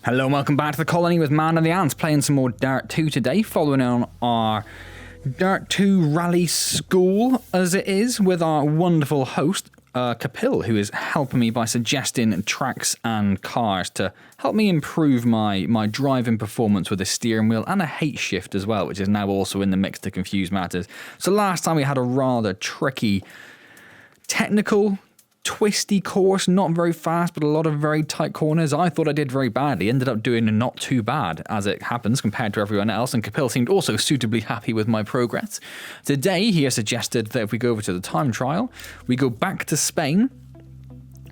Hello and welcome back to the colony with Man and the Antz, playing some more Dirt 2 today, following on our Dirt 2 rally school, as it is, with our wonderful host, Kapil, who is helping me by suggesting tracks and cars to help me improve my driving performance with the steering wheel and a H shift as well, which is now also in the mix to confuse matters. So last time we had a rather tricky, technical, twisty course, not very fast, but a lot of very tight corners. I thought I did very badly, ended up doing not too bad as it happens compared to everyone else, and Kapil seemed also suitably happy with my progress. Today he has suggested that if we go over to the time trial, we go back to Spain,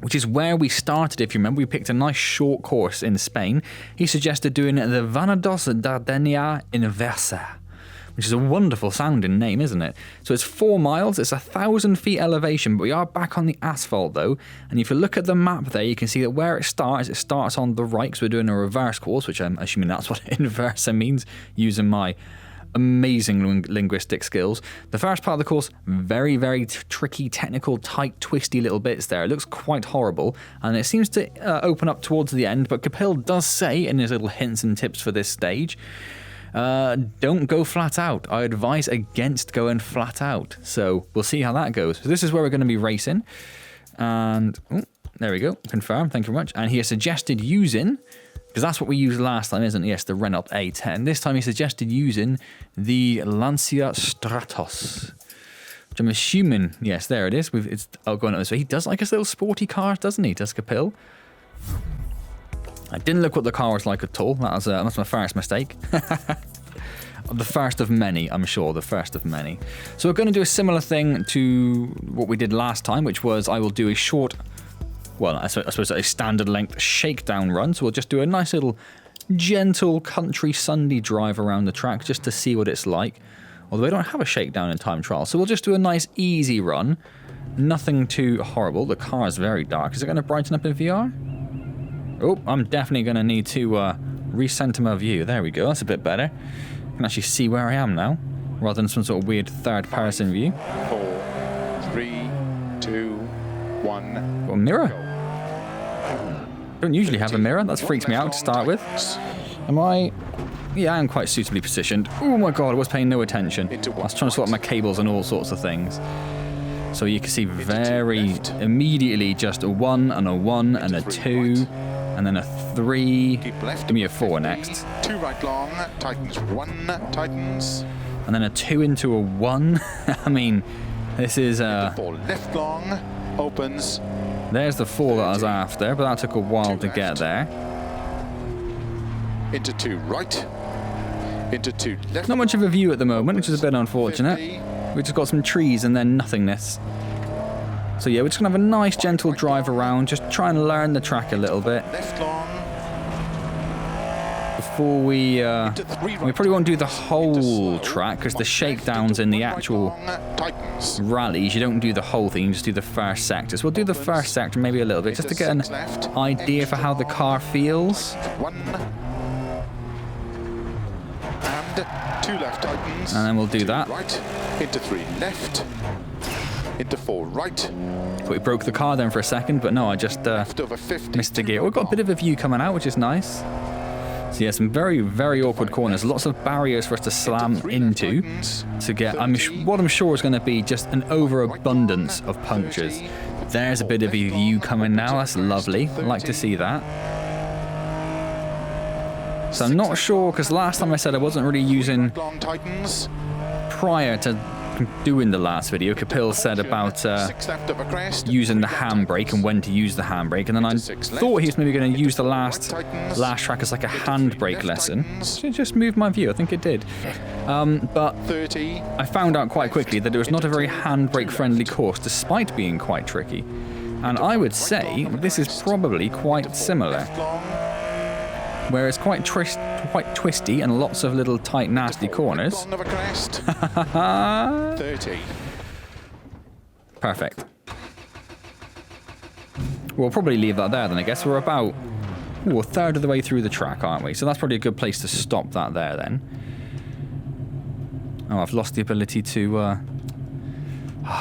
which is where we started. If you remember, we picked a nice short course in Spain. He suggested doing the Vanados Dardenia Inversa, which is a wonderful sounding name, isn't it? So it's 4 miles, it's 1,000 feet elevation, but we are back on the asphalt though. And if you look at the map there, you can see that where it starts on the right, because we're doing a reverse course, which I'm assuming that's what inversa means, using my amazing linguistic skills. The first part of the course, very, very tricky, technical, tight, twisty little bits there. It looks quite horrible, and it seems to open up towards the end, but Kapil does say in his little hints and tips for this stage, don't go flat out. I advise against going flat out. So we'll see how that goes. So this is where we're going to be racing. And there we go. Confirm. Thank you very much. And he has suggested using, because that's what we used last time, isn't it? Yes, the Renault A10. This time he suggested using the Lancia Stratos, which I'm assuming, yes, there it is. It's going up this way. He does like his little sporty cars, doesn't he? Does Kapil? I didn't look what the car was like at all. That's my first mistake. The first of many, I'm sure. The first of many. So we're going to do a similar thing to what we did last time, which was I will do a short, well, I suppose a standard length shakedown run. So we'll just do a nice little gentle country Sunday drive around the track just to see what it's like. Although I don't have a shakedown in time trial. So we'll just do a nice easy run. Nothing too horrible. The car is very dark. Is it going to brighten up in VR? Oh, I'm definitely going to need to recenter my view. There we go. That's a bit better. I can actually see where I am now, rather than some sort of weird third-person view. 4, 3, 2, 1. Got a mirror. Don't usually have a mirror. That freaks me out to start with. Am I? Yeah, I am quite suitably positioned. Oh my god, I was paying no attention. I was trying to sort out my cables and all sorts of things. So you can see very immediately just a 1 and a 1 and a 2. And then a 3. Give me a 4 next. 2 right long, tightens 1, tightens. And then a 2 into a 1. I mean, this is 4 left long, opens. There's the 4 that I was after, but that took a while to get there. Into 2 right. Into 2 left. Not much of a view at the moment, which is a bit unfortunate. 50. We've just got some trees and then nothingness. So yeah, we're just going to have a nice gentle drive around, just try and learn the track a little bit. Left long. Before we probably won't do the whole track, because the shakedowns in the actual rallies, you don't do the whole thing, you just do the first sector. So we'll do the first sector maybe a little bit, just to get an idea for how the car feels. 1. And 2 left tightens. And then we'll do that. Right. Into 3 left. Into 4 right. Thought we broke the car then for a second, but no, I just missed the gear. We've got a bit of a view coming out, which is nice. So yeah, some very, very awkward corners. Lots of barriers for us to slam into to get, what I'm sure is going to be just an overabundance of punctures. There's a bit of a view coming now. That's lovely. I like to see that. So I'm not sure, because last time I said I wasn't really using, prior to doing the last video, Kapil said about using the handbrake and when to use the handbrake, and then I thought he was maybe going to use the last track as like a handbrake lesson. So it just moved my view. I think it did. But I found out quite quickly that it was not a very handbrake friendly course, despite being quite tricky. And I would say this is probably quite similar. Where it's quite twisty and lots of little tight, nasty corners. 30. Perfect. We'll probably leave that there then, I guess. We're about a third of the way through the track, aren't we? So that's probably a good place to stop that there then. Oh, I've lost the ability to...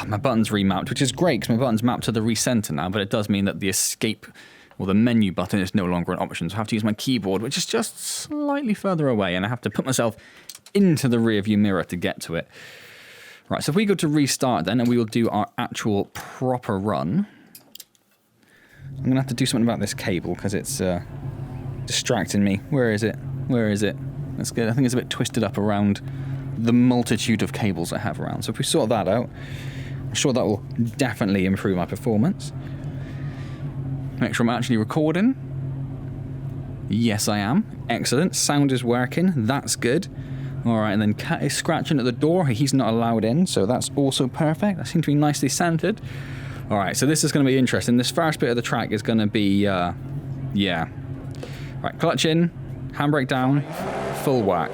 my button's remapped, which is great because my button's mapped to the recenter now, but it does mean that the escape or the menu button is no longer an option. So I have to use my keyboard, which is just slightly further away, and I have to put myself into the rear view mirror to get to it. Right, so if we go to restart then, and we will do our actual proper run. I'm going to have to do something about this cable, because it's distracting me. Where is it? Where is it? That's good. I think it's a bit twisted up around the multitude of cables I have around. So if we sort that out, I'm sure that will definitely improve my performance. Make sure I'm actually recording. Yes, I am. Excellent. Sound is working. That's good. All right, and then Cat is scratching at the door. He's not allowed in, so that's also perfect. That seems to be nicely centered. All right, so this is going to be interesting. This first bit of the track is going to be, yeah. All right, clutch in, handbrake down, full whack.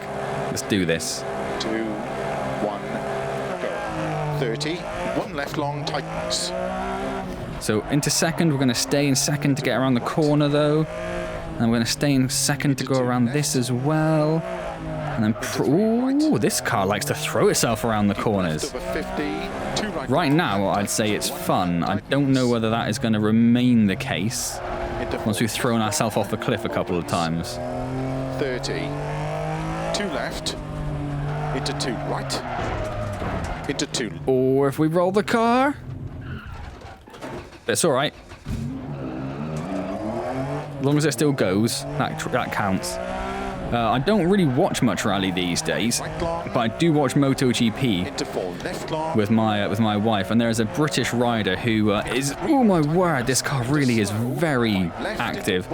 Let's do this. 2, 1, go. 30, 1 left long, tightens. So into second, we're going to stay in second to get around the corner though. And we're going to stay in second to go around this as well. And then, ooh, this car likes to throw itself around the corners. Right now, I'd say it's fun. I don't know whether that is going to remain the case once we've thrown ourselves off the cliff a couple of times. 30, 2 left, into 2 right, into 2. Or if we roll the car. But it's all right. As long as it still goes, that counts. I don't really watch much rally these days, but I do watch MotoGP with my wife, and there is a British rider who is, oh my word, this car really is very active.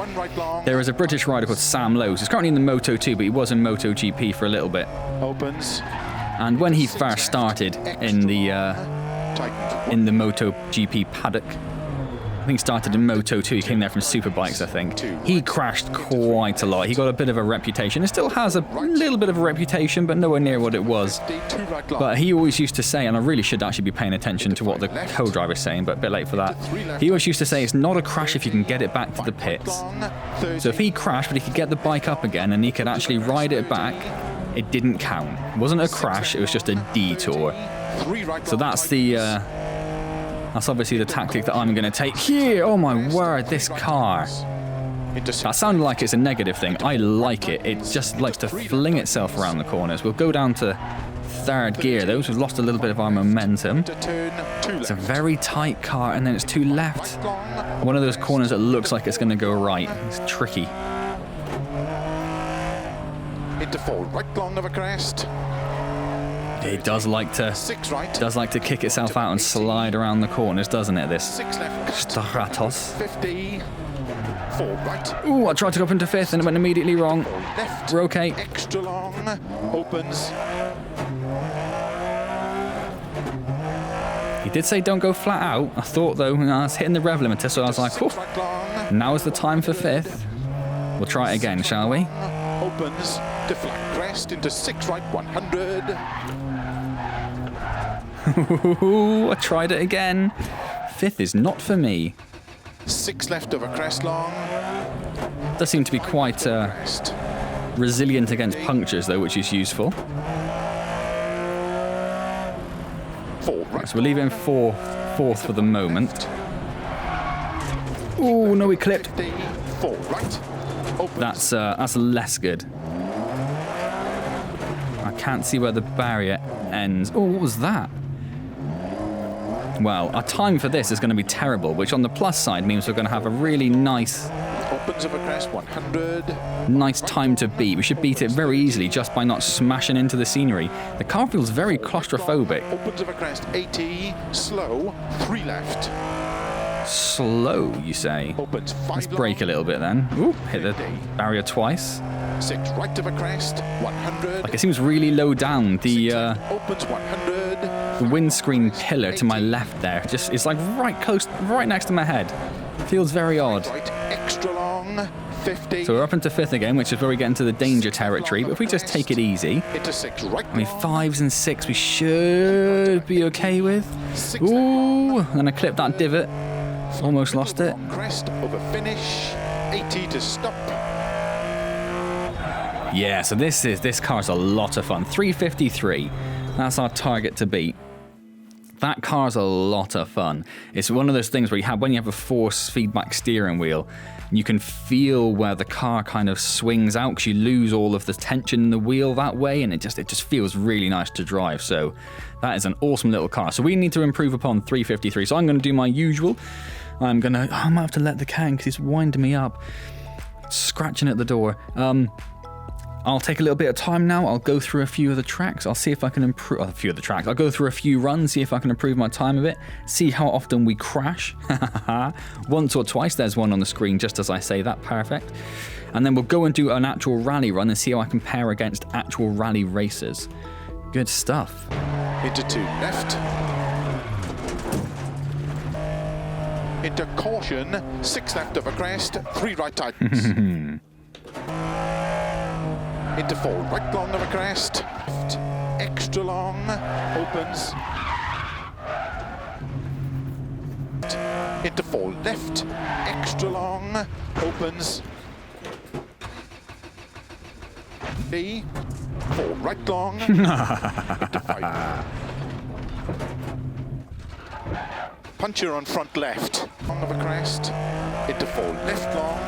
There is a British rider called Sam Lowes. He's currently in the Moto2, but he was in MotoGP for a little bit. And when he first started in the MotoGP paddock, I think he started in Moto2, he came there from Superbikes, I think. He crashed quite a lot. He got a bit of a reputation. It still has a little bit of a reputation, but nowhere near what it was. But he always used to say, and I really should actually be paying attention to what the co-driver's saying, but a bit late for that. He always used to say, it's not a crash if you can get it back to the pits. So if he crashed, but he could get the bike up again, and he could actually ride it back, it didn't count. It wasn't a crash, it was just a detour. So that's the... That's obviously the tactic that I'm going to take here. Oh my word, this car. That sounded like it's a negative thing. I like it. It just likes to fling itself around the corners. We'll go down to third gear though, so we've lost a little bit of our momentum. It's a very tight car, and then it's 2 left. One of those corners that looks like it's going to go right. It's tricky. Into 4 right long of a crest. It does like to kick itself out and slide around the corners, doesn't it, this Stratos? 50, 4 right. Ooh, I tried to go up into 5th and it went immediately wrong. Left, we're okay. Extra long, opens. He did say don't go flat out. I thought though, I was hitting the rev limiter, so I was like, oh, now is the time for 5th. We'll try it again, shall we? Opens to flat crest into 6 right, 100. I tried it again. 5th is not for me. 6 left over crest long. Does seem to be quite resilient against punctures though, which is useful. 4 right. So we'll leave it in 4th for the moment. Oh no, we clipped. 4 right. Opens. That's less good. I can't see where the barrier ends. Oh, what was that? Well, our time for this is going to be terrible, which on the plus side means we're going to have a really nice... Opens of a crest, 100. Nice time to beat. We should beat it very easily just by not smashing into the scenery. The car feels very claustrophobic. Opens of a crest, 80. Slow, 3 left. Slow, you say? Opens 5 Let's brake a little bit then. Ooh, hit the barrier twice. 6 right of a crest, 100. Like it seems really low down. The opens 100. The windscreen pillar to my left there, just it's like right next to my head. Feels very odd. Right, extra long, 50. So we're up into 5th again, which is where we get into the danger territory. But if we just take it easy, into 6 right. I mean 5s and 6 we should be okay with. Ooh, and then I clipped that divot. Almost lost it. Crest over finish, 80 to stop. Yeah, so this car's a lot of fun. 353. That's our target to beat. That car's a lot of fun. It's one of those things where when you have a force feedback steering wheel, you can feel where the car kind of swings out because you lose all of the tension in the wheel that way, and it just feels really nice to drive. So that is an awesome little car. So we need to improve upon 353. So I'm going to do my usual. I might have to let the cat in because he's winding me up, scratching at the door. I'll take a little bit of time now. I'll go through a few of the tracks. I'll see if I can improve a few of the tracks. I'll go through a few runs, see if I can improve my time of it, see how often we crash. Once or twice, there's one on the screen just as I say that, perfect. And then we'll go and do an actual rally run and see how I compare against actual rally races. Good stuff. Into 2 left. Into caution, 6 left of a crest, 3 right tightens. Into 4 right long of a crest, left, extra long, opens. Into 4 left, extra long, opens. B, 4 right long, into 5. Puncher on front left, long of a crest, into 4 left long.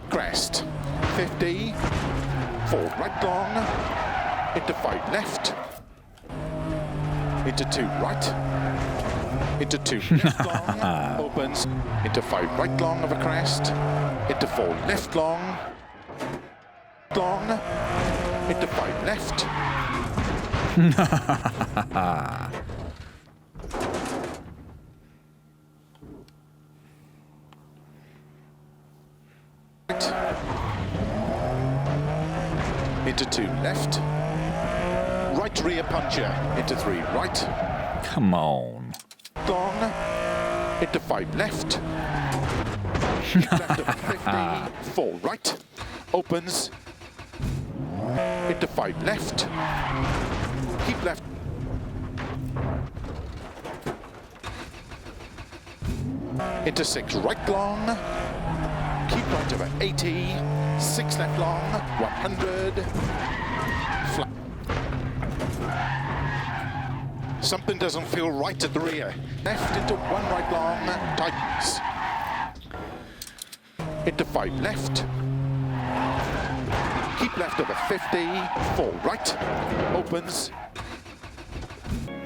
Crest, 50, 4 right long, into 5 left, into 2 right, into 2 left long, opens, into 5 right long of a crest, into 4 left long, into 5 left. Into 2 left, right rear puncher, into 3 right. Come on. Long, into 5 left, left of 50, 4 right, opens, into 5 left, keep left, into 6 right long, keep right over 80, 6 left long, 100, flat. Something doesn't feel right at the rear. Left into 1 right long, tightens. Into 5 left. Keep left over 50, 4 right, opens.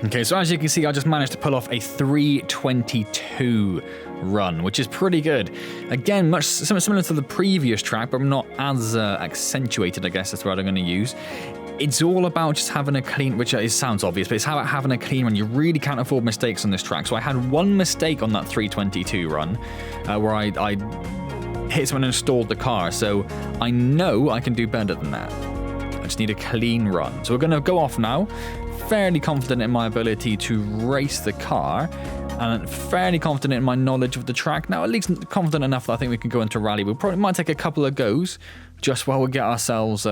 Okay, so as you can see, I just managed to pull off a 3:22 run, which is pretty good. Again, much similar to the previous track, but not as accentuated, I guess that's what I'm going to use. It's all about just having a clean, which sounds obvious, but it's how about having a clean run. You really can't afford mistakes on this track. So I had one mistake on that 3:22 run, where I hit someone and stalled the car. So I know I can do better than that. I just need a clean run. So we're going to go off now. Fairly confident in my ability to race the car, and fairly confident in my knowledge of the track. Now, at least confident enough that I think we can go into rally. We probably might take a couple of goes just while we get ourselves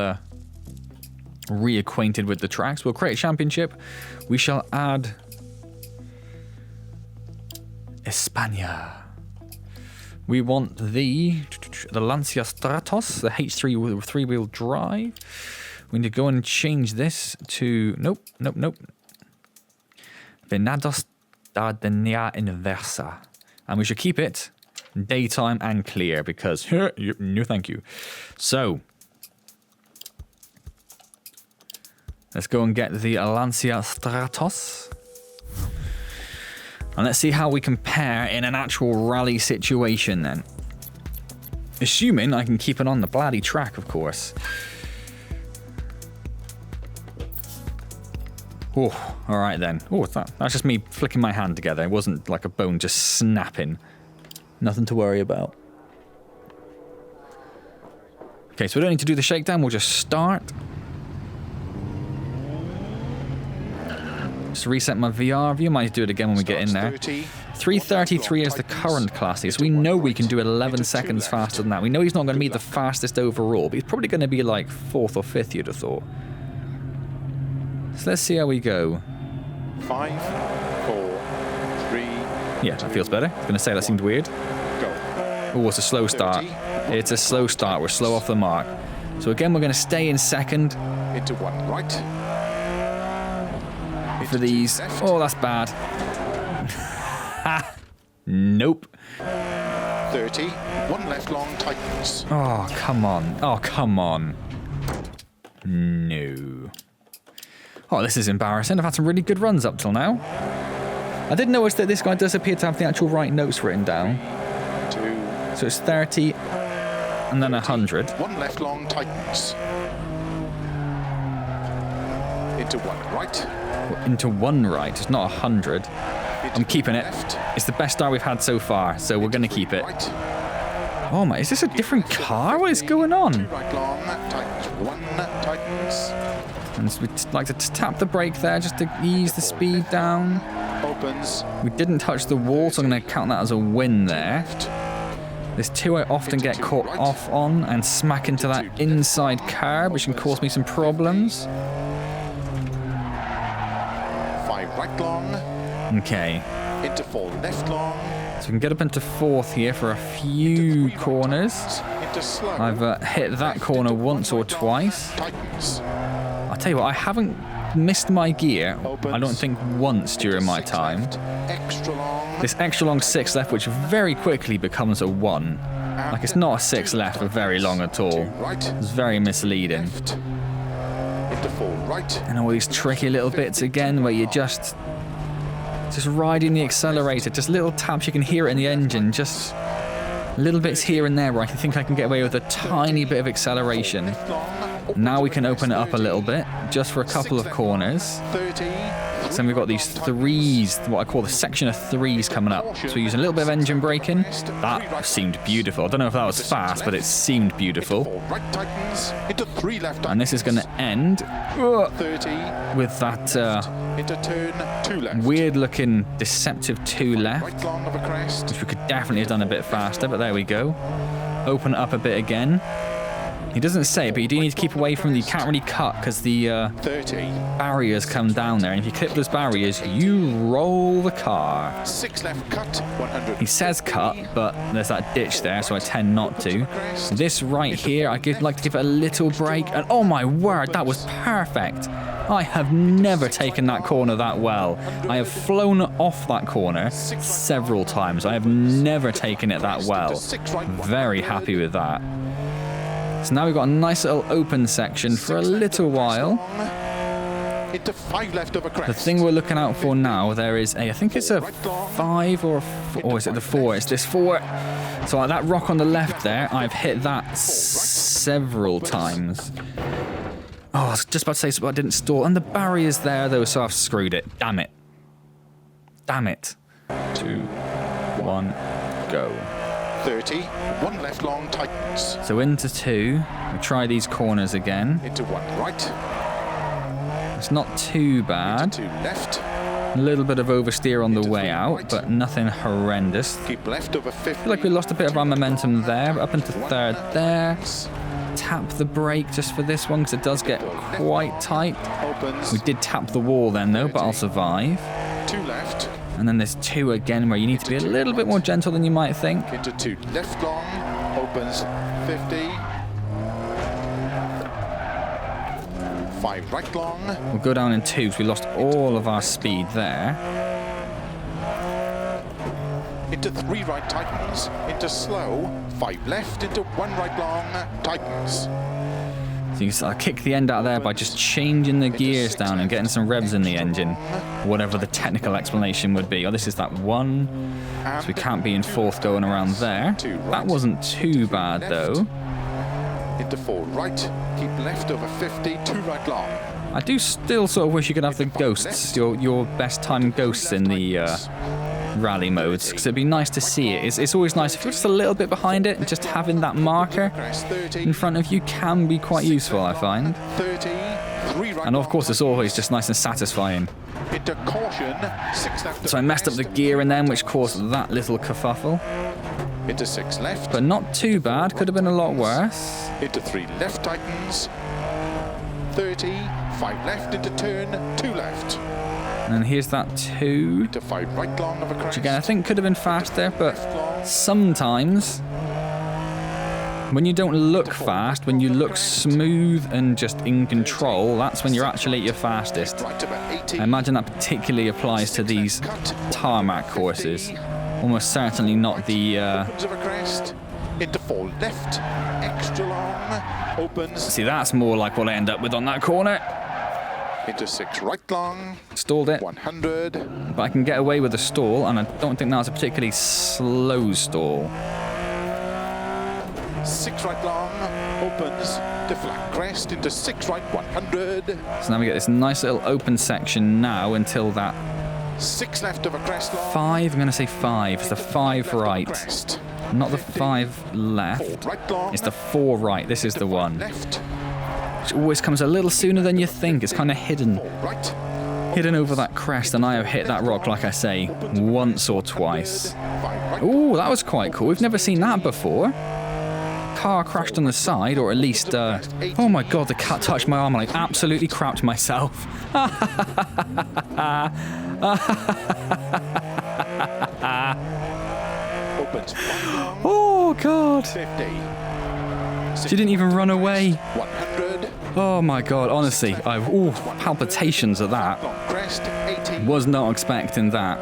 reacquainted with the tracks. We'll create a championship. We shall add España. We want the Lancia Stratos, the H3 three-wheel drive. We need to go and change this to... Nope. Venados da Denia Inversa. And we should keep it daytime and clear because... no, thank you. So... let's go and get the Lancia Stratos. And let's see how we compare in an actual rally situation then. Assuming I can keep it on the bloody track, of course. Oh, all right then. Oh, that's just me flicking my hand together. It wasn't like a bone just snapping. Nothing to worry about. Okay, so we don't need to do the shakedown. We'll just start. Just reset my VR view. Might do it again when we get in there. 3:33 is the current classic, so we know we can do it 11 seconds faster than that. We know he's not going to be the fastest overall, but he's probably going to be like 4th or 5th, you'd have thought. So let's see how we go. 5, 4, 3. Yeah, that feels better. I was going to say that seemed weird. Oh, it's a slow start. It's a slow start. We're slow off the mark. So again, we're going to stay in second. Into 1 right. for these. Oh, that's bad. Nope. 30, one left long, tightens. Oh, come on. Oh, come on. No. Oh, this is embarrassing. I've had some really good runs up till now. I did notice that this guy does appear to have the actual right notes written down. 2. So it's 30 and then 100. One left long, tightens. Into one right. Into one right. It's not 100. I'm keeping it. It's the best start we've had so far, so we're going to keep it. Oh my, is this a different car? What is going on? Right long, tightens. One, tightens. And so we'd like to tap the brake there just to ease the speed down. Opens. We didn't touch the wall, so I'm going to count that as a win there. There's 2 I often get caught off on and smack into that inside curb, which can cause me some problems. 5 right long. Okay. Into 4 left long. So we can get up into 4th here for a few corners. Into slow. I've hit that corner once or twice. Tightens. I'll tell you what, I haven't missed my gear, I don't think once during my time. Extra long. This extra long 6 left, which very quickly becomes a 1. Like, it's not a 6 left for very long at all. It's very misleading. Into 4 right. And all these tricky little bits again where you're just riding the accelerator, just little taps, you can hear it in the engine, just little bits here and there where I think I can get away with a tiny bit of acceleration. Now we can open it up a little bit, just for a couple of corners. 30. So then we've got these 3s, what I call the section of 3s coming up. So we use a little bit of engine braking. That seemed beautiful. I don't know if that was fast, but it seemed beautiful. Right tightens. Into 3 left. And this is going to end 30. with that Into turn 2 left. weird looking deceptive 2 left, Right long of a crest. which we could definitely have done a bit faster, but there we go. Open it up a bit again. He doesn't say, but you do need to keep away from you can't really cut because the 30. barriers come down there, and if you clip those barriers, you roll the car. 6 left cut. 100. He says cut, but there's that ditch there, so I tend not to. This right here, I'd like to give it a little break, and oh my word, that was perfect. I have never taken that corner that well. I have flown off that corner several times. I have never taken it that well. Very happy with that. So now we've got a nice little open section for a little while. Into 5 left of a crest. The thing we're looking out for now, there is a, I think it's a 5 or a 4, or is it the 4? It's this 4. So that rock on the left there, I've hit that several times. Oh, I was just about to say something I didn't stall. And the barrier's there though, so I've screwed it. Damn it. Damn it. 2, 1, go. 30. 1 left long tightens. So into 2. We try these corners again. Into 1 right. It's not too bad. 2 left. A little bit of oversteer on the way out, but nothing horrendous. Keep left over 50. I feel like we lost a bit of our momentum there, but up into 3rd there. Tap the brake just for this one, because it does get quite tight. Opens. We did tap the wall then though, but I'll survive. 2 left. And then there's 2 again, where you need to be a little bit more gentle than you might think. Into 2 left long. Opens 50. 5 right long. We'll go down in 2, so we lost all of our speed there. Into 3 right tightens. Into slow. 5 left. Into 1 right long. Tightens. So you can kick the end out there by just changing the gears down and getting some revs in the engine. Whatever the technical explanation would be. Oh, this is that 1. So we can't be in 4th going around there. That wasn't too bad though. Into 4 right. Keep left over 50. 2 right long. I do still sort of wish you could have the ghosts, your best time ghosts in the rally modes, because it'd be nice to see it. It's always nice if you're just a little bit behind it, and just having that marker in front of you can be quite useful, I find. 30. 3 right. And of course, it's always just nice and satisfying. Into caution. 6 left. So I messed up the gear in them, which caused that little kerfuffle. Into 6 left. But not too bad, could have been a lot worse. Into 3 left tightens. 30. 5 left into turn. 2 left. And then here's that 2. Into 5 right long of a crest. Which again, I think could have been faster, but sometimes When you don't look fast, when you look smooth and just in control, that's when you're actually at your fastest. I imagine that particularly applies to these tarmac courses. Almost certainly not the... Into 4 left, extra long, opens. See, that's more like what I end up with on that corner. Into 6 right long. Stalled it. 100. But I can get away with a stall, and I don't think that was a particularly slow stall. 6 right long, opens to flat crest, into 6 right, 100. So now we get this nice little open section now until that 6 left of a crest long. 5, I'm going to say 5. It's the 5 right. Not the 5 left. Right long. It's the 4 right. This is the one. Left. Which always comes a little sooner than you think. It's kind of hidden. Right. Hidden over that crest, and I have hit that rock, like I say, once or twice. Ooh, that was quite cool. We've never seen that before. Car crashed on the side, or at least, oh my god, the cat touched my arm and I absolutely crapped myself. Oh god. 50. She didn't even run away. 100. Oh my god, honestly, ooh, palpitations of that. Crest, 80. Was not expecting that.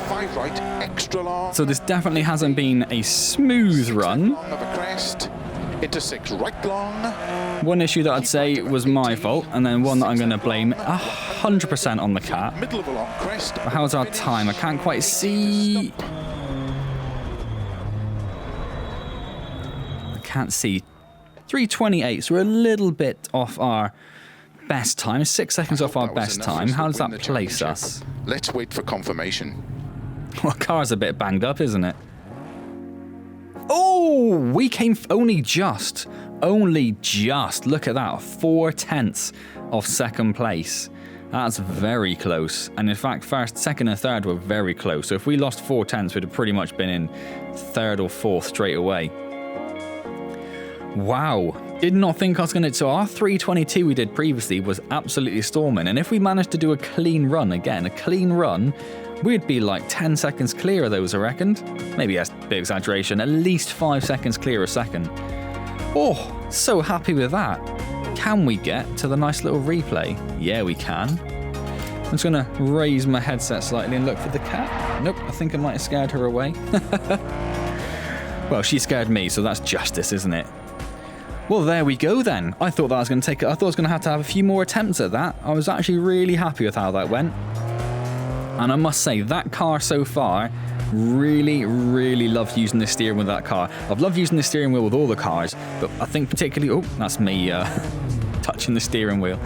5 right, extra long. So this definitely hasn't been a smooth run. Long of a crest, into 6 right long. One issue that I'd say was my fault, and then one that I'm going to blame 100% on the cat. Middle of a long crest. But how's our time? I can't quite see. I can't see. 3:28, so we're a little bit off our best time. 6 seconds off our best time. How does that place us? Let's wait for confirmation. Well, car's a bit banged up, isn't it? Oh, we came only just. Look at that, 4/10 of second place. That's very close. And in fact, first, second and third were very close. So if we lost 4/10, we'd have pretty much been in third or fourth straight away. Wow. Did not think I was going to... So our 3:22 we did previously was absolutely storming. And if we managed to do a clean run, we'd be like 10 seconds clear of those, I reckoned. Maybe that's a bit exaggeration. At least 5 seconds clear a second. Oh, so happy with that. Can we get to the nice little replay? Yeah, we can. I'm just going to raise my headset slightly and look for the cat. Nope, I think I might have scared her away. Well, she scared me, so that's justice, isn't it? Well, there we go then. I thought I was going to have a few more attempts at that. I was actually really happy with how that went. And I must say, that car so far, really, really loved using the steering wheel with that car. I've loved using the steering wheel with all the cars, but I think particularly... Oh, that's me touching the steering wheel.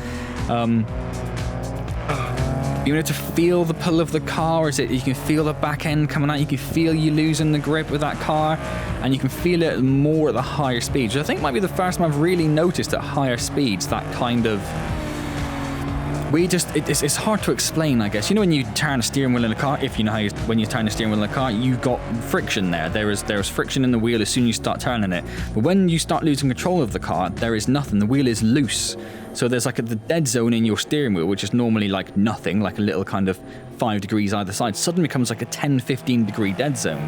You need to feel the pull of the car. You can feel the back end coming out. You can feel you losing the grip with that car. And you can feel it more at the higher speeds. I think might be the first time I've really noticed at higher speeds that kind of... It's hard to explain, I guess. You know when you turn a steering wheel in a car, if you know how when you turn a steering wheel in a car, you've got friction there. There is friction in the wheel as soon as you start turning it. But when you start losing control of the car, there is nothing. The wheel is loose. So there's like the dead zone in your steering wheel, which is normally like nothing, like a little kind of 5 degrees either side, suddenly becomes like a 10-15 degree dead zone.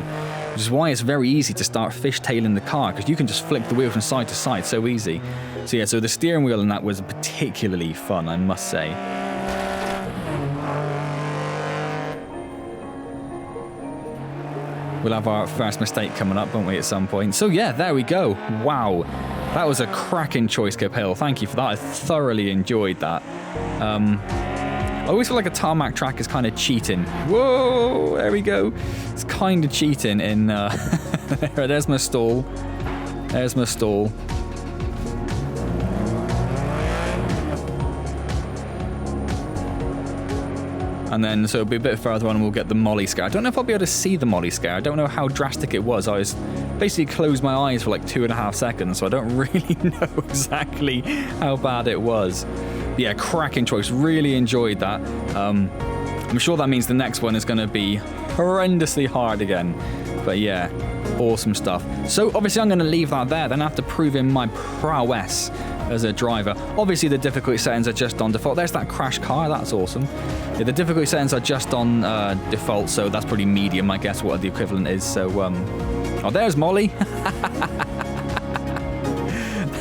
Which is why it's very easy to start fishtailing the car, because you can just flick the wheel from side to side so easy. So yeah, so the steering wheel in that was particularly fun, I must say. We'll have our first mistake coming up, won't we, at some point? So yeah, there we go. Wow. That was a cracking choice, Capel. Thank you for that. I thoroughly enjoyed that. I always feel like a tarmac track is kind of cheating. Whoa, there we go. It's kind of cheating in... There's my stall. There's my stall. And then, so it'll be a bit further on and we'll get the molly scare. I don't know if I'll be able to see the molly scare. I don't know how drastic it was. I was basically closed my eyes for like 2.5 seconds, so I don't really know exactly how bad it was. But yeah, cracking choice. Really enjoyed that. I'm sure that means the next one is going to be horrendously hard again. But yeah, awesome stuff. So obviously I'm going to leave that there. Then I have to prove in my prowess as a driver. Obviously the difficulty settings are just on default. There's that crash car, that's awesome. Yeah, the difficulty settings are just on default, so that's pretty medium, I guess, what the equivalent is. So, oh, there's Molly.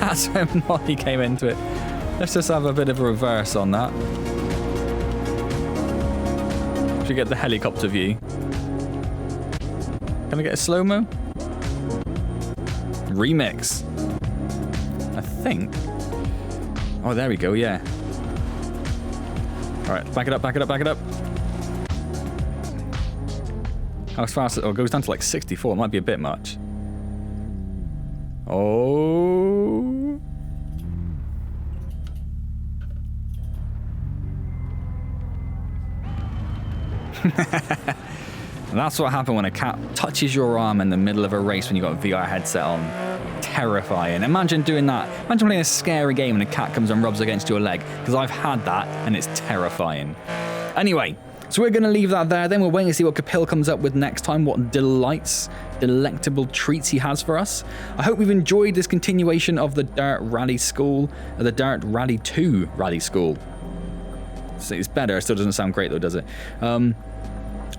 That's when Molly came into it. Let's just have a bit of a reverse on that. Should get the helicopter view. Can I get a slow-mo? Remix. I think. Oh, there we go, yeah. Alright, back it up, back it up, back it up. How fast? Oh, it goes down to like 64. It might be a bit much. Oh. That's what happened when a cat touches your arm in the middle of a race when you've got a VR headset on. Terrifying. Imagine doing that. Imagine playing a scary game and a cat comes and rubs against your leg, because I've had that and it's terrifying. Anyway, so we're going to leave that there. Then we're waiting to see what Kapil comes up with next time, what delectable treats he has for us. I hope you've enjoyed this continuation of the Dirt Rally School, the Dirt Rally 2 Rally School. So it's better. It still doesn't sound great though, does it?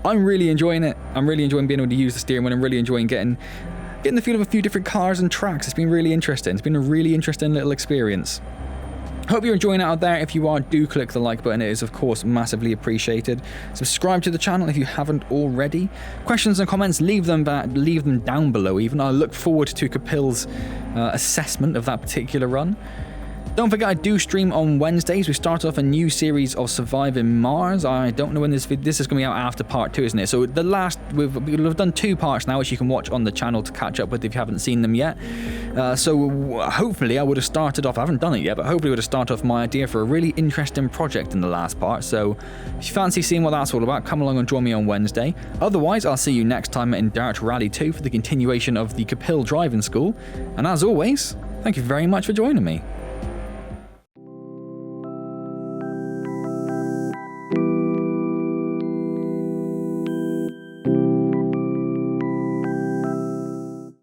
I'm really enjoying it. I'm really enjoying being able to use the steering wheel. I'm really enjoying getting the feel of a few different cars and tracks. It's been really interesting. It's been a really interesting little experience. Hope you're enjoying it out there. If you are, do click the like button. It is, of course, massively appreciated. Subscribe to the channel if you haven't already. Questions and comments, leave them down below even. I look forward to Kapil's assessment of that particular run. Don't forget, I do stream on Wednesdays. We start off a new series of Surviving Mars. I don't know when this is going to be out after part 2, isn't it? So we've done 2 parts now, which you can watch on the channel to catch up with if you haven't seen them yet. So hopefully I would have started off, I haven't done it yet, but hopefully I would have started off my idea for a really interesting project in the last part. So if you fancy seeing what that's all about, come along and join me on Wednesday. Otherwise, I'll see you next time in Dirt Rally 2 for the continuation of the Kapil driving school. And as always, thank you very much for joining me.